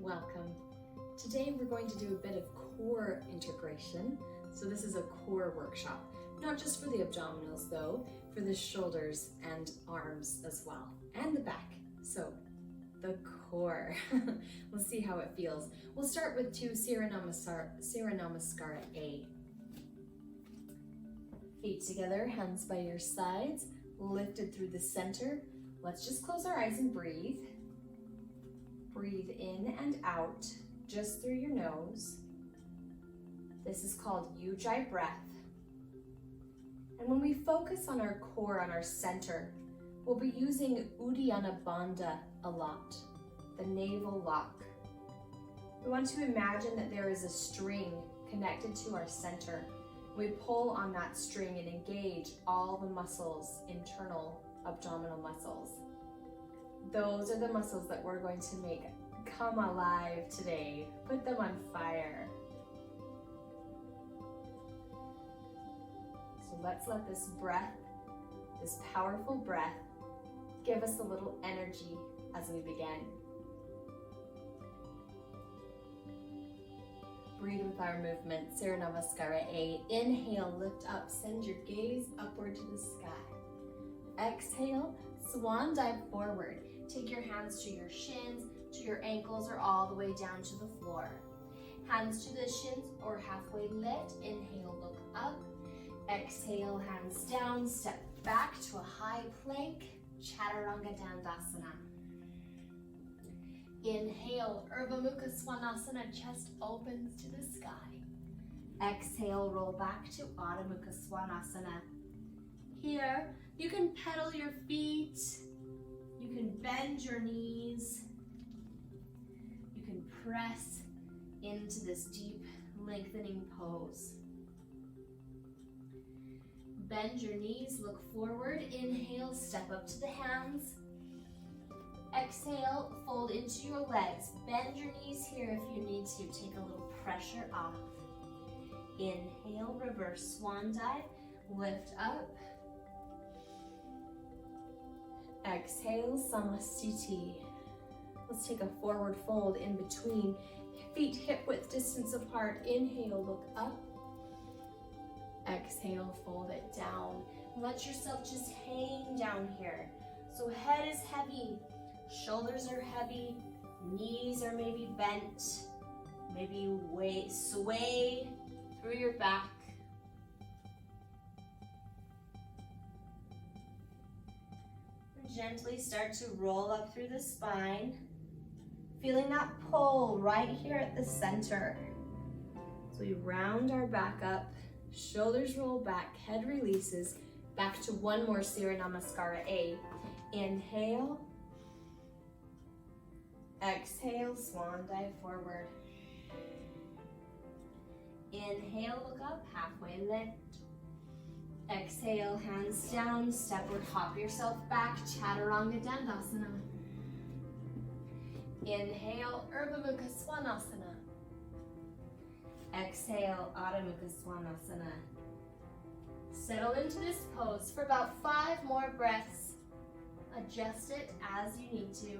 welcome. Today we're going to do a bit of core integration. So this is a core workshop, not just for the abdominals though, for the shoulders and arms as well, and the back. So the core, we'll see how it feels. We'll start with 2 Surya Namaskara A. Feet together, hands by your sides, lifted through the center. Let's just close our eyes and breathe. Breathe in and out, just through your nose. This is called Ujjayi breath. And when we focus on our core, on our center, we'll be using Uddiyana Bandha a lot, the navel lock. We want to imagine that there is a string connected to our center. We pull on that string and engage all the muscles, internal abdominal muscles. Those are the muscles that we're going to make come alive today. Put them on fire. So let's let this breath, this powerful breath, give us a little energy as we begin. Breathe with our movement. Surya Namaskara A. Inhale, lift up, send your gaze upward to the sky. Exhale, swan dive forward. Take your hands to your shins, to your ankles, or all the way down to the floor. Hands to the shins or halfway lift. Inhale, look up. Exhale, hands down, step back to a high plank, Chaturanga Dandasana. Inhale, Urdhva Mukha Svanasana, chest opens to the sky. Exhale, roll back to Adho Mukha Svanasana. Here, you can pedal your feet, you can bend your knees, you can press into this deep lengthening pose. Bend your knees, look forward. Inhale, step up to the hands. Exhale, fold into your legs. Bend your knees here if you need to. Take a little pressure off. Inhale, reverse swan dive. Lift up. Exhale, Samasthiti. Let's take a forward fold in between. Feet hip width distance apart. Inhale, look up. Exhale, fold it down. Let yourself just hang down here. So head is heavy, shoulders are heavy, knees are maybe bent, maybe sway through your back. And gently start to roll up through the spine, feeling that pull right here at the center. So we round our back up. Shoulders roll back, head releases. Back to one more Surya Namaskara A. Inhale. Exhale, swan dive forward. Inhale, look up, halfway lift. Exhale, hands down, stepward hop yourself back, Chaturanga Dandasana. Inhale, Urdhva Mukha Svanasana. Exhale, Adho Mukha Svanasana. Settle into this pose for about 5 more breaths. Adjust it as you need to.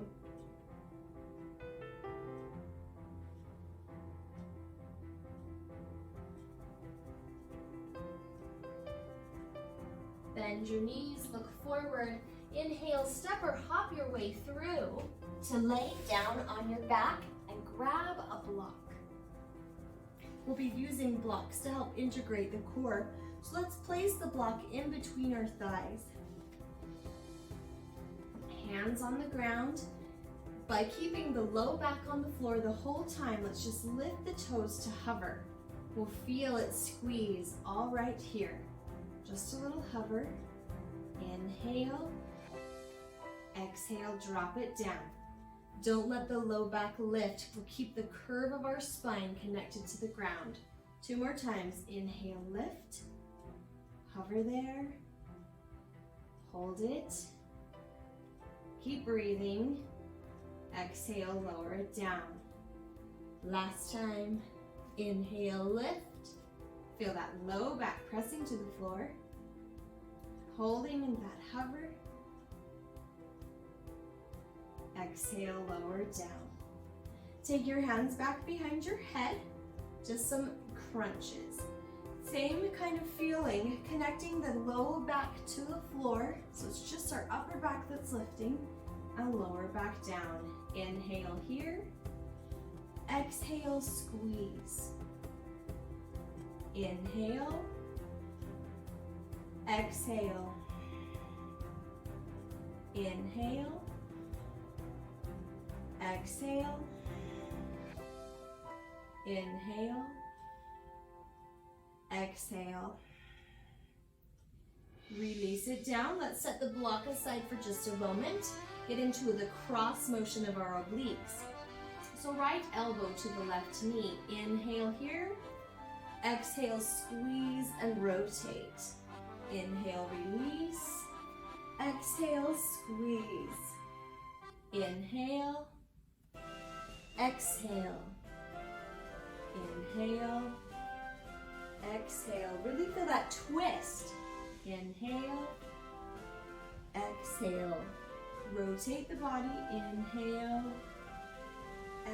Bend your knees, look forward. Inhale, step or hop your way through to lay down on your back and grab a block. We'll be using blocks to help integrate the core. So let's place the block in between our thighs. Hands on the ground. By keeping the low back on the floor the whole time, let's just lift the toes to hover. We'll feel it squeeze all right here. Just a little hover. Inhale. Exhale, drop it down. Don't let the low back lift. We'll keep the curve of our spine connected to the ground. 2 more times. Inhale, lift. Hover there. Hold it. Keep breathing. Exhale, lower it down. Last time. Inhale, lift. Feel that low back pressing to the floor. Holding in that hover. Exhale, lower it down. Take your hands back behind your head, just some crunches. Same kind of feeling, connecting the low back to the floor. So it's just our upper back that's lifting and lower back down. Inhale here. Exhale, squeeze. Inhale. Exhale. Inhale. Exhale. Inhale. Exhale. Release it down. Let's set the block aside for just a moment. Get into the cross motion of our obliques. So right elbow to the left knee. Inhale here. Exhale, squeeze and rotate. Inhale, release. Exhale, squeeze. Inhale. Exhale. Inhale. Exhale. Really feel that twist. Inhale. Exhale. Rotate the body. Inhale.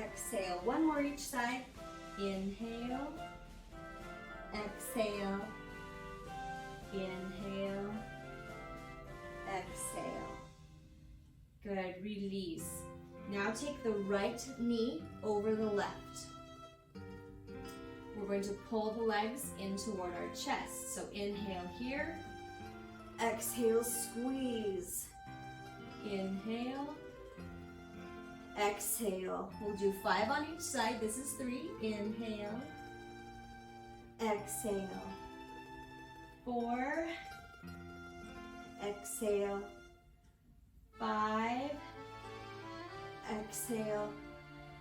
Exhale. One more each side. Inhale. Exhale. Inhale. Exhale. Good. Release. Now take the right knee over the left. We're going to pull the legs in toward our chest. So inhale here. Exhale, squeeze. Inhale. Exhale. We'll do 5 on each side. This is 3. Inhale. Exhale. 4. Exhale. 5. Exhale.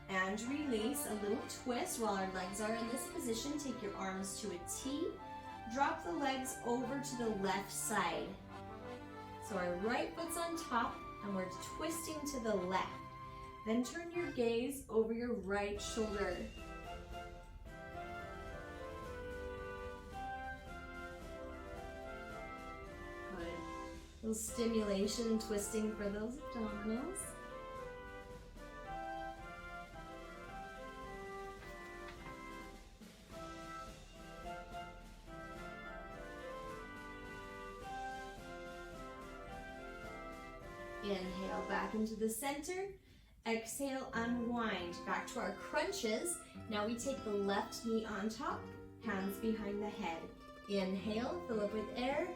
And release. A little twist while our legs are in this position. Take your arms to a T. Drop the legs over to the left side. So our right foot's on top and we're twisting to the left. Then turn your gaze over your right shoulder. Good. A little stimulation, twisting for those abdominals. Inhale back into the center. Exhale, unwind. Back to our crunches. Now we take the left knee on top, hands behind the head. Inhale, fill up with air.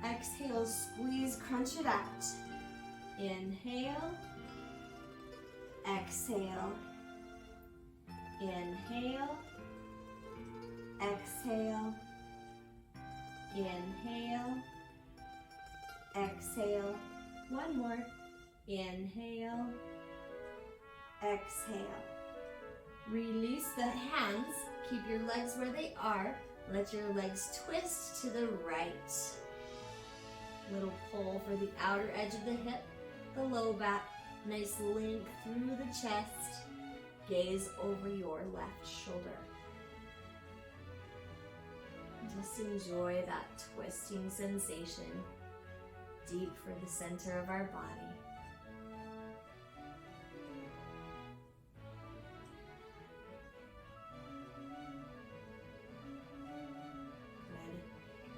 Exhale, squeeze, crunch it out. Inhale. Exhale. Inhale. Exhale. Inhale. Exhale. One more. Inhale. Exhale. Release the hands. Keep your legs where they are. Let your legs twist to the right. Little pull for the outer edge of the hip, the low back. Nice length through the chest. Gaze over your left shoulder. Just enjoy that twisting sensation deep for the center of our body.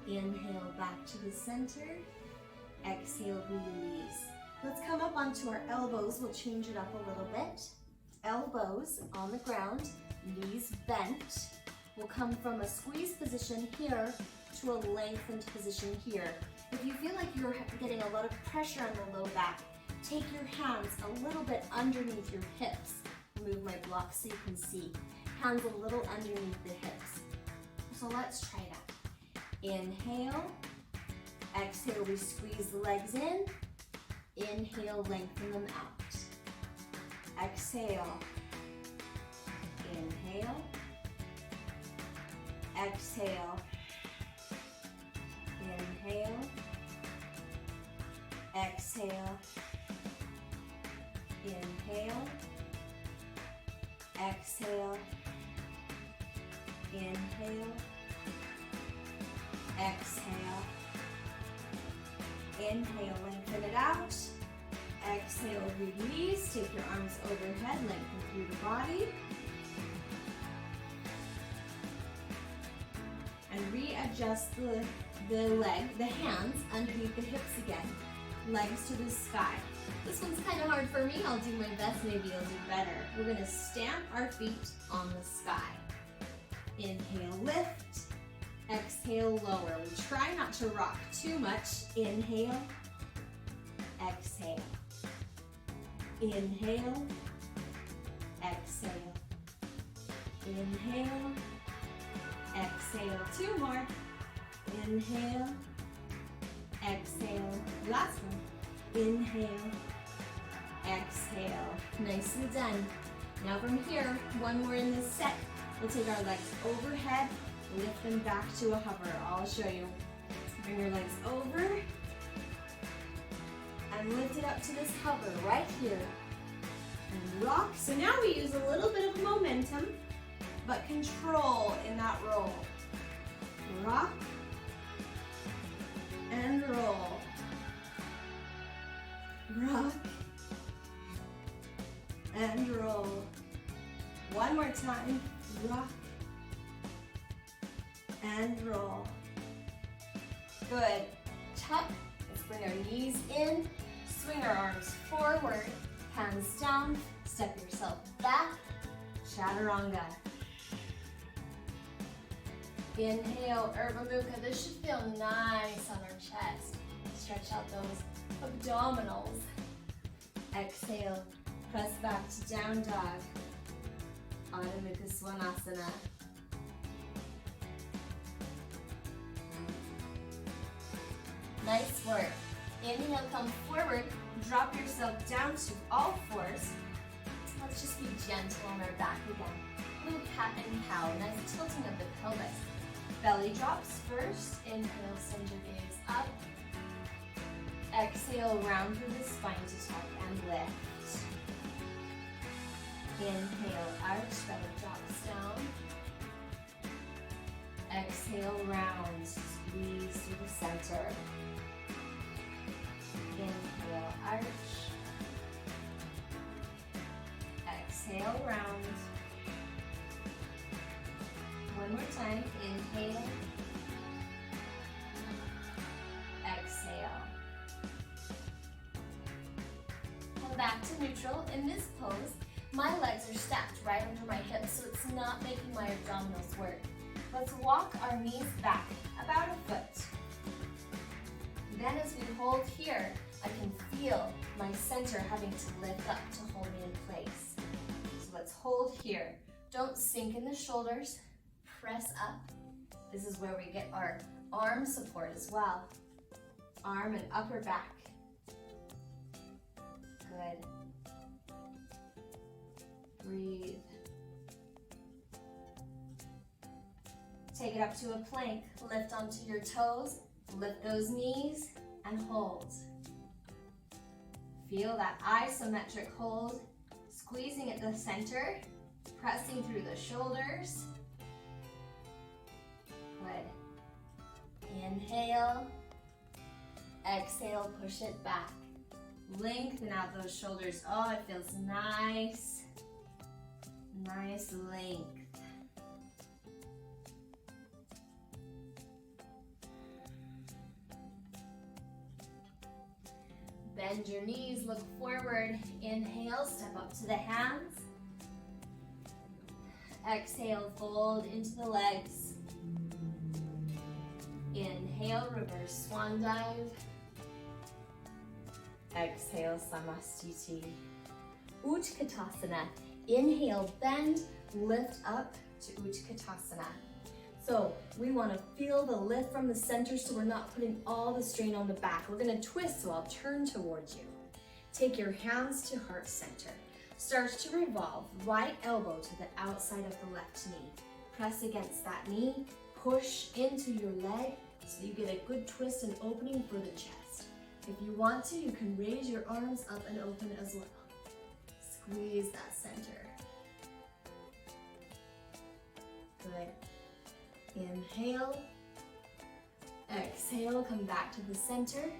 Good. Inhale back to the center. Exhale, release. Let's come up onto our elbows. We'll change it up a little bit. Elbows on the ground, knees bent. We'll come from a squeeze position here to a lengthened position here. If you feel like you're getting a lot of pressure on the low back, take your hands a little bit underneath your hips. Move my block so you can see. Hands a little underneath the hips. So let's try that. Inhale. Exhale, we squeeze the legs in. Inhale, lengthen them out. Exhale. Inhale. Exhale. Inhale. Exhale. Inhale. Exhale. Inhale. Exhale. Inhale, lengthen it out. Exhale, release. Take your arms overhead, lengthen through the body. And readjust the hands underneath the hips again. Legs to the sky. This one's kind of hard for me. I'll do my best, maybe you'll do better. We're gonna stamp our feet on the sky. Inhale, lift. Exhale, lower. We try not to rock too much. Inhale, exhale. Inhale, exhale. Inhale, exhale. Two more. Inhale, exhale. Last one. Inhale, exhale. Nicely done. Now from here, one more in this set. We'll take our legs overhead, lift them back to a hover. I'll show you. Bring your legs over and lift it up to this hover right here. And rock. So now we use a little bit of momentum, but control in that roll. Rock and roll. Rock and roll. One more time. Rock and roll. Good. Tuck. Let's bring our knees in. Swing our arms forward. Hands down. Step yourself back. Chaturanga. Inhale, Urdhva Mukha. This should feel nice on our chest. Stretch out those abdominals. Exhale. Press back to down dog. Adho Mukha Svanasana. Nice work. Inhale, come forward. Drop yourself down to all fours. Let's just be gentle on our back again. Little cat and cow. Nice tilting of the pelvis. Belly drops first. Inhale, send your gaze up. Exhale, round through the spine to tuck and lift. Inhale, arch, belly drops down. Exhale, round, squeeze through the center. Inhale, arch. Exhale, round. One more time, inhale. Exhale. Come back to neutral. In this pose, my legs are stacked right under my hips, so it's not making my abdominals work. Let's walk our knees back about a foot. Then as we hold here, I can feel my center having to lift up to hold me in place. So let's hold here. Don't sink in the shoulders. Press up. This is where we get our arm support as well. Arm and upper back. Good. Breathe. Take it up to a plank. Lift onto your toes. Lift those knees and hold. Feel that isometric hold. Squeezing at the center. Pressing through the shoulders. Good. Inhale. Exhale, push it back. Lengthen out those shoulders. Oh, it feels nice. Nice length. Bend your knees, look forward. Inhale, step up to the hands. Exhale, fold into the legs. Inhale, reverse swan dive. Exhale, Samastiti. Utkatasana. Inhale, bend, lift up to Utkatasana. So we want to feel the lift from the center so we're not putting all the strain on the back. We're going to twist, so I'll turn towards you. Take your hands to heart center. Start to revolve, right elbow to the outside of the left knee. Press against that knee, push into your leg so you get a good twist and opening for the chest. If you want to, you can raise your arms up and open as well. Squeeze that center. Good. Inhale. Exhale, come back to the center.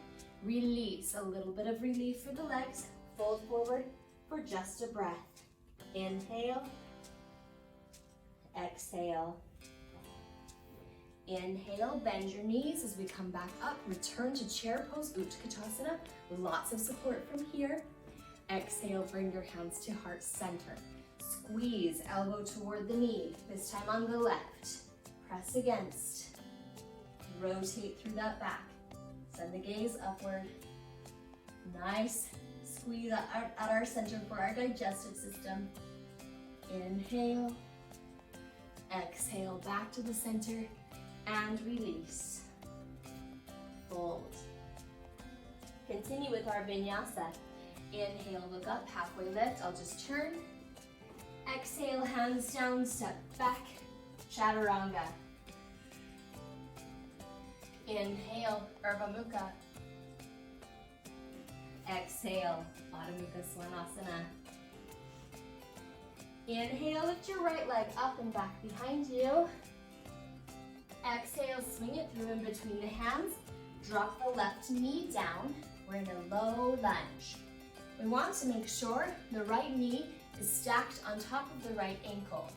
Release, a little bit of relief for the legs. Fold forward for just a breath. Inhale. Exhale. Inhale, bend your knees as we come back up. Return to chair pose, Utkatasana. Lots of support from here. Exhale, bring your hands to heart center. Squeeze, elbow toward the knee. This time on the left. Press against. Rotate through that back. Send the gaze upward. Nice squeeze at our center for our digestive system. Inhale. Exhale, back to the center and release. Fold. Continue with our vinyasa. Inhale, look up, halfway lift. I'll just turn. Exhale, hands down, step back. Chaturanga. Inhale, Urdhva Mukha. Exhale, Baddha Mukha Svanasana. Inhale, lift your right leg up and back behind you. Exhale, swing it through in between the hands. Drop the left knee down. We're in a low lunge. We want to make sure the right knee is stacked on top of the right ankle.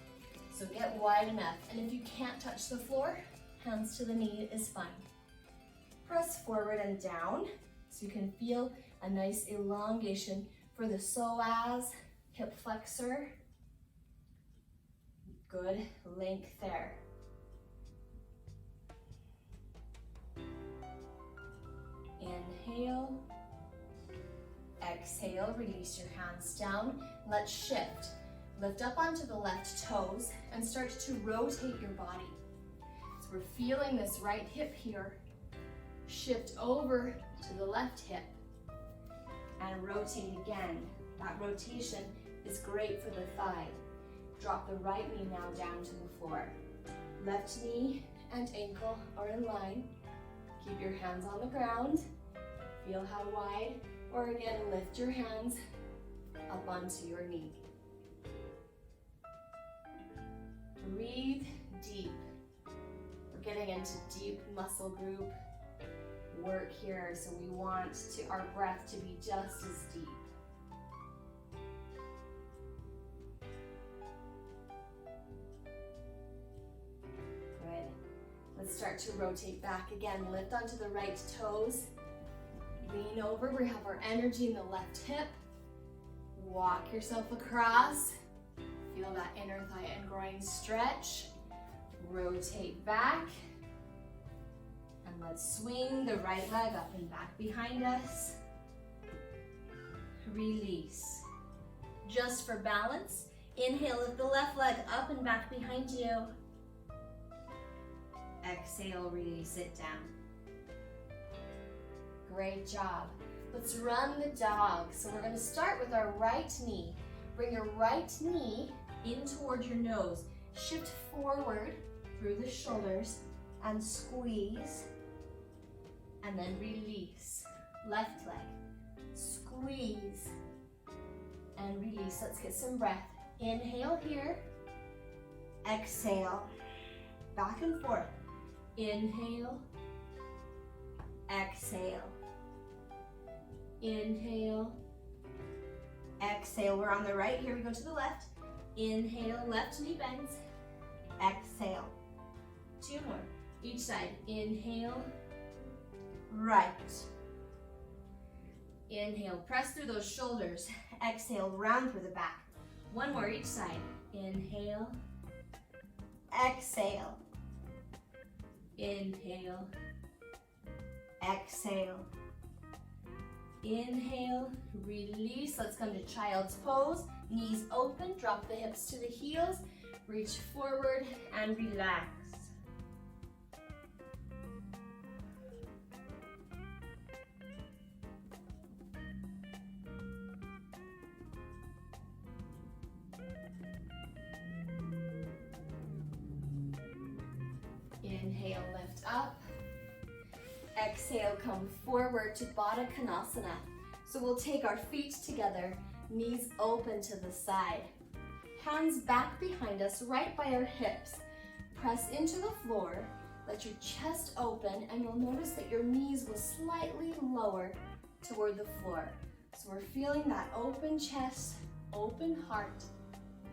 So get wide enough. And if you can't touch the floor, hands to the knee is fine. Press forward and down so you can feel a nice elongation for the psoas, hip flexor. Good length there. Inhale. Exhale, release your hands down. Let's shift. Lift up onto the left toes and start to rotate your body. So we're feeling this right hip here. Shift over to the left hip and rotate again. That rotation is great for the thigh. Drop the right knee now down to the floor. Left knee and ankle are in line. Keep your hands on the ground. Feel how wide, or again, lift your hands up onto your knee. Breathe deep. We're getting into deep muscle group work here, so we want our breath to be just as deep. Good. Let's start to rotate back again. Lift onto the right toes. Lean over. We have our energy in the left hip. Walk yourself across. Feel that inner thigh and groin stretch. Rotate back. And let's swing the right leg up and back behind us. Release. Just for balance, inhale, lift the left leg up and back behind you. Exhale, release it down. Great job. Let's run the dog. So we're going to start with our right knee. Bring your right knee in toward your nose. Shift forward through the shoulders and squeeze. And then release. Left leg. Squeeze. And release. Let's get some breath. Inhale here. Exhale. Back and forth. Inhale. Exhale. Inhale. Exhale. We're on the right. Here we go to the left. Inhale. Left knee bends. Exhale. Two more. Each side. Inhale. Right. Inhale. Press through those shoulders. Exhale. Round through the back. One more each side. Inhale. Exhale. Inhale. Exhale. Inhale, release. Let's come to child's pose. Knees open, drop the hips to the heels. Reach forward and relax. Inhale, lift up. Exhale, come forward to Badakanasana. So we'll take our feet together, knees open to the side. Hands back behind us, right by our hips. Press into the floor, let your chest open, and you'll notice that your knees will slightly lower toward the floor. So we're feeling that open chest, open heart,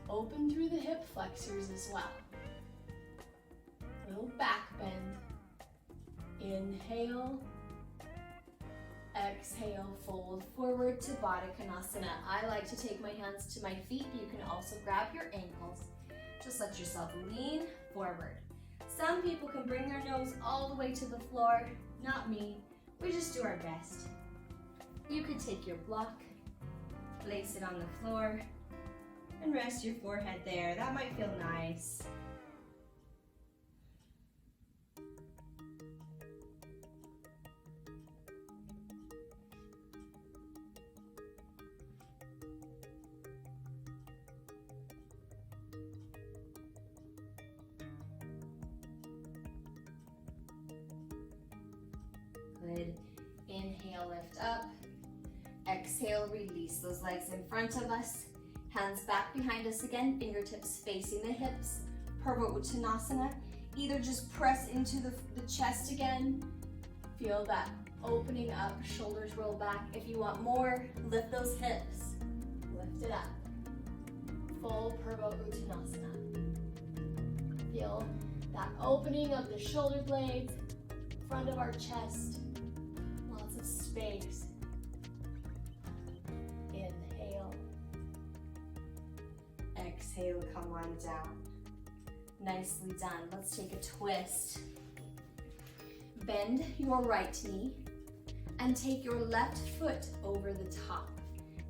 open through the hip flexors as well. Little back bend. Inhale. Exhale, fold forward to Badakanasana. I like to take my hands to my feet. You can also grab your ankles. Just let yourself lean forward. Some people can bring their nose all the way to the floor. Not me. We just do our best. You could take your block, place it on the floor, and rest your forehead there. That might feel nice. Good. Inhale, lift up. Exhale, release those legs in front of us. Hands back behind us again, fingertips facing the hips. Uttanasana. Either just press into the chest again. Feel that opening up, shoulders roll back. If you want more, lift those hips. Lift it up. Full Uttanasana. Feel that opening of the shoulder blades, front of our chest. Lots of space. Inhale. Exhale, come on down. Nicely done. Let's take a twist. Bend your right knee and take your left foot over the top.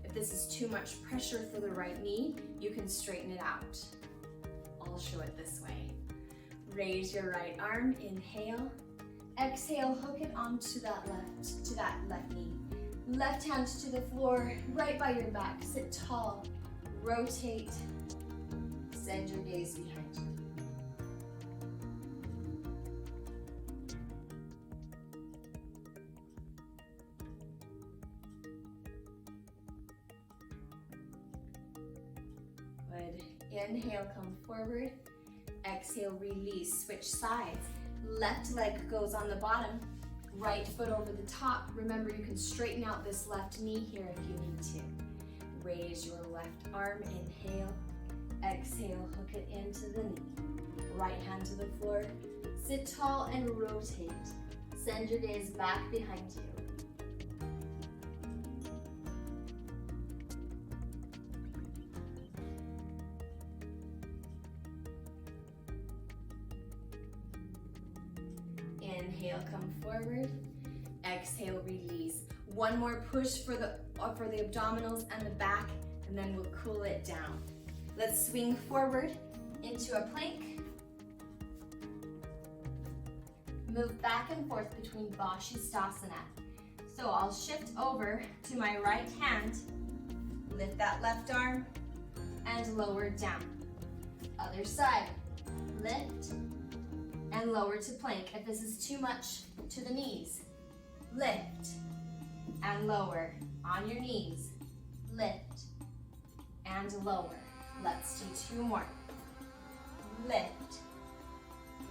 If this is too much pressure for the right knee, you can straighten it out. I'll show it this way. Raise your right arm, inhale. Exhale, hook it onto that left knee. Left hand to the floor, right by your back. Sit tall, rotate, send your gaze behind you. Good. Inhale, come forward. Exhale, release. Switch sides. Left leg goes on the bottom, right foot over the top. Remember, you can straighten out this left knee here if you need to. Raise your left arm, inhale. Exhale, hook it into the knee. Right hand to the floor. Sit tall and rotate. Send your gaze back behind you. Inhale, come forward. Exhale, release. One more push for the abdominals and the back, and then we'll cool it down. Let's swing forward into a plank. Move back and forth between Badakanasana. So I'll shift over to my right hand, lift that left arm, and lower down. Other side, lift, and lower to plank. If this is too much to the knees, lift and lower on your knees. Lift and lower. Let's do two more. Lift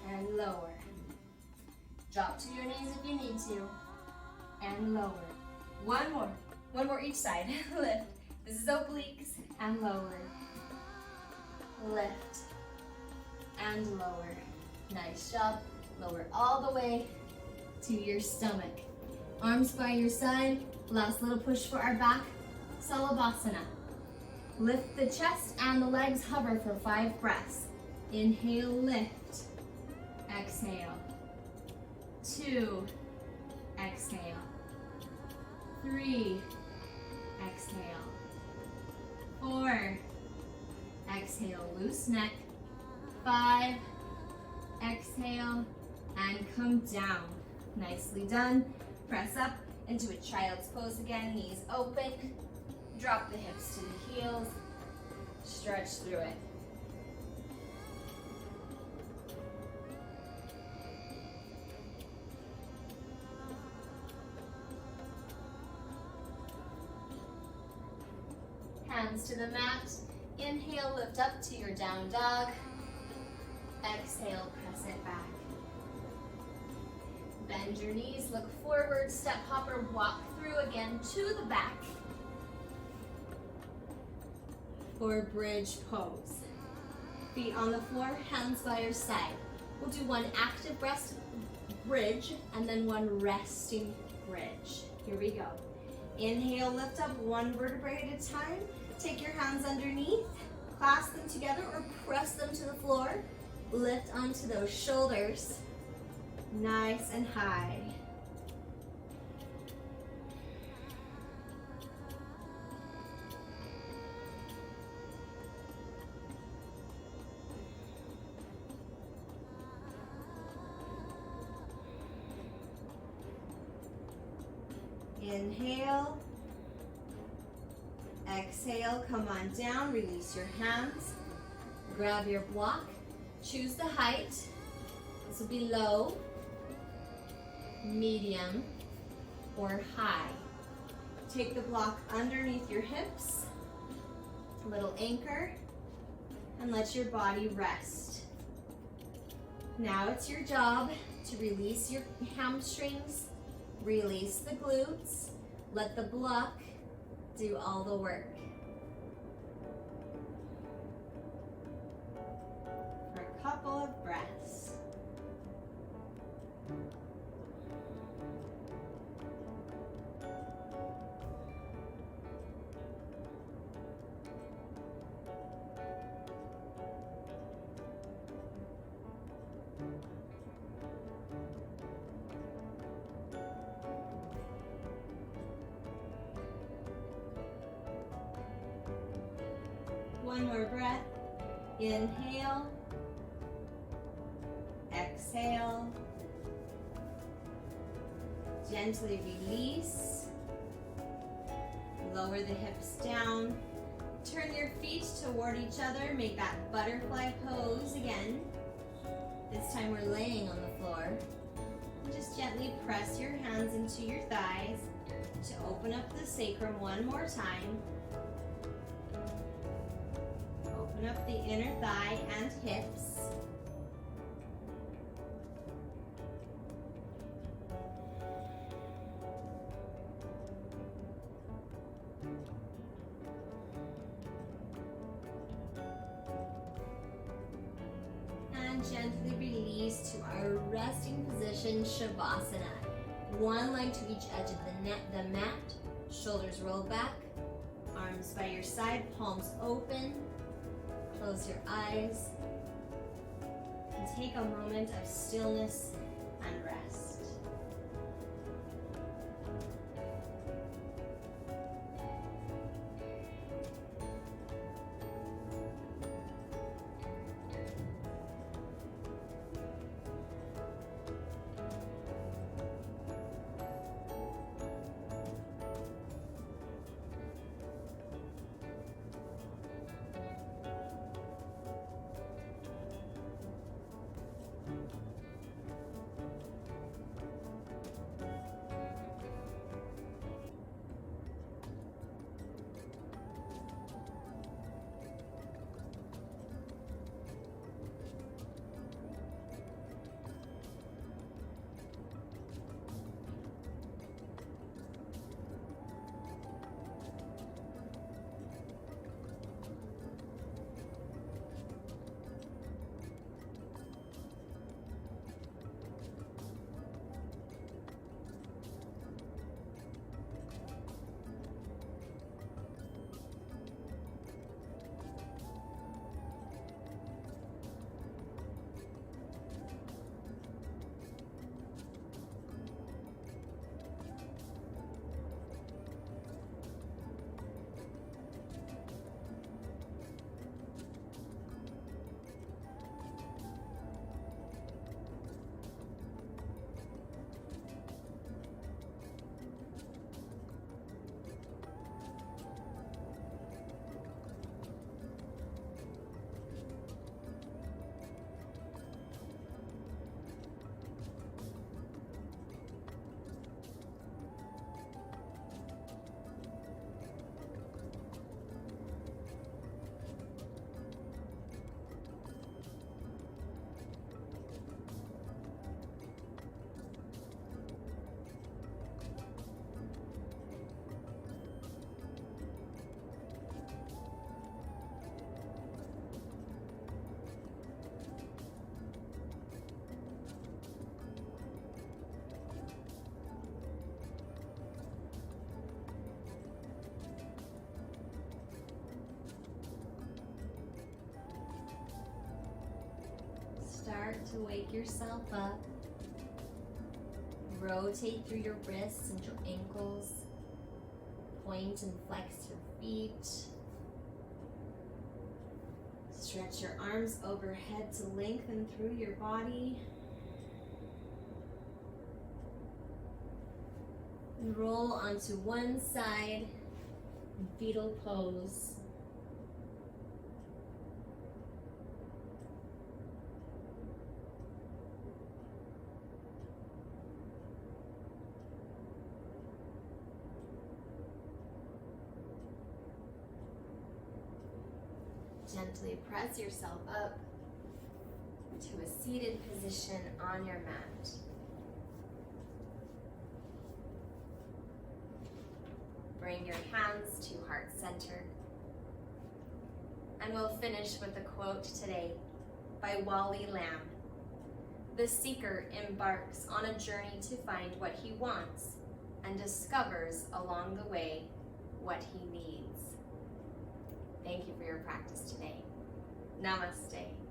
and lower. Drop to your knees if you need to, and lower. One more each side. Lift. This is obliques, and lower. Lift and lower. Nice job. Lower all the way to your stomach. Arms by your side. Last little push for our back. Shavasana. Lift the chest and the legs, hover for 5 breaths. Inhale, lift. Exhale. 2. Exhale. 3. Exhale. 4. Exhale, loose neck. 5. Exhale and come down. Nicely done. Press up into a child's pose again. Knees open. Drop the hips to the heels. Stretch through it. Hands to the mat. Inhale, lift up to your down dog. Exhale, press it back. Bend your knees, look forward, step hopper, walk through again to the back. for bridge pose. Feet on the floor, hands by your side. We'll do one active breast bridge and then one resting bridge. Here we go. Inhale, lift up one vertebrae at a time. Take your hands underneath, clasp them together or press them to the floor. Lift onto those shoulders, nice and high. Inhale, exhale, come on down, release your hands, grab your block, choose the height. This will be low, medium, or high. Take the block underneath your hips, a little anchor, and let your body rest. Now it's your job to release your hamstrings, release the glutes, let the block do all the work. For a couple of breaths. One more breath. Inhale. Exhale. Gently release. Lower the hips down. Turn your feet toward each other. Make that butterfly pose again. This time we're laying on the floor. And just gently press your hands into your thighs to open up the sacrum one more time. Open up the inner thigh and hips. And gently release to our resting position, Shavasana. One leg to each edge of the mat, shoulders roll back, arms by your side, palms open. Close your eyes and take a moment of stillness and rest. start to wake yourself up. Rotate through your wrists and your ankles. Point and flex your feet. Stretch your arms overhead to lengthen through your body. And roll onto one side in fetal pose. Gently press yourself up to a seated position on your mat. Bring your hands to heart center. And we'll finish with a quote today by Wally Lamb. The seeker embarks on a journey to find what he wants and discovers along the way what he needs. Thank you for your practice today. Namaste.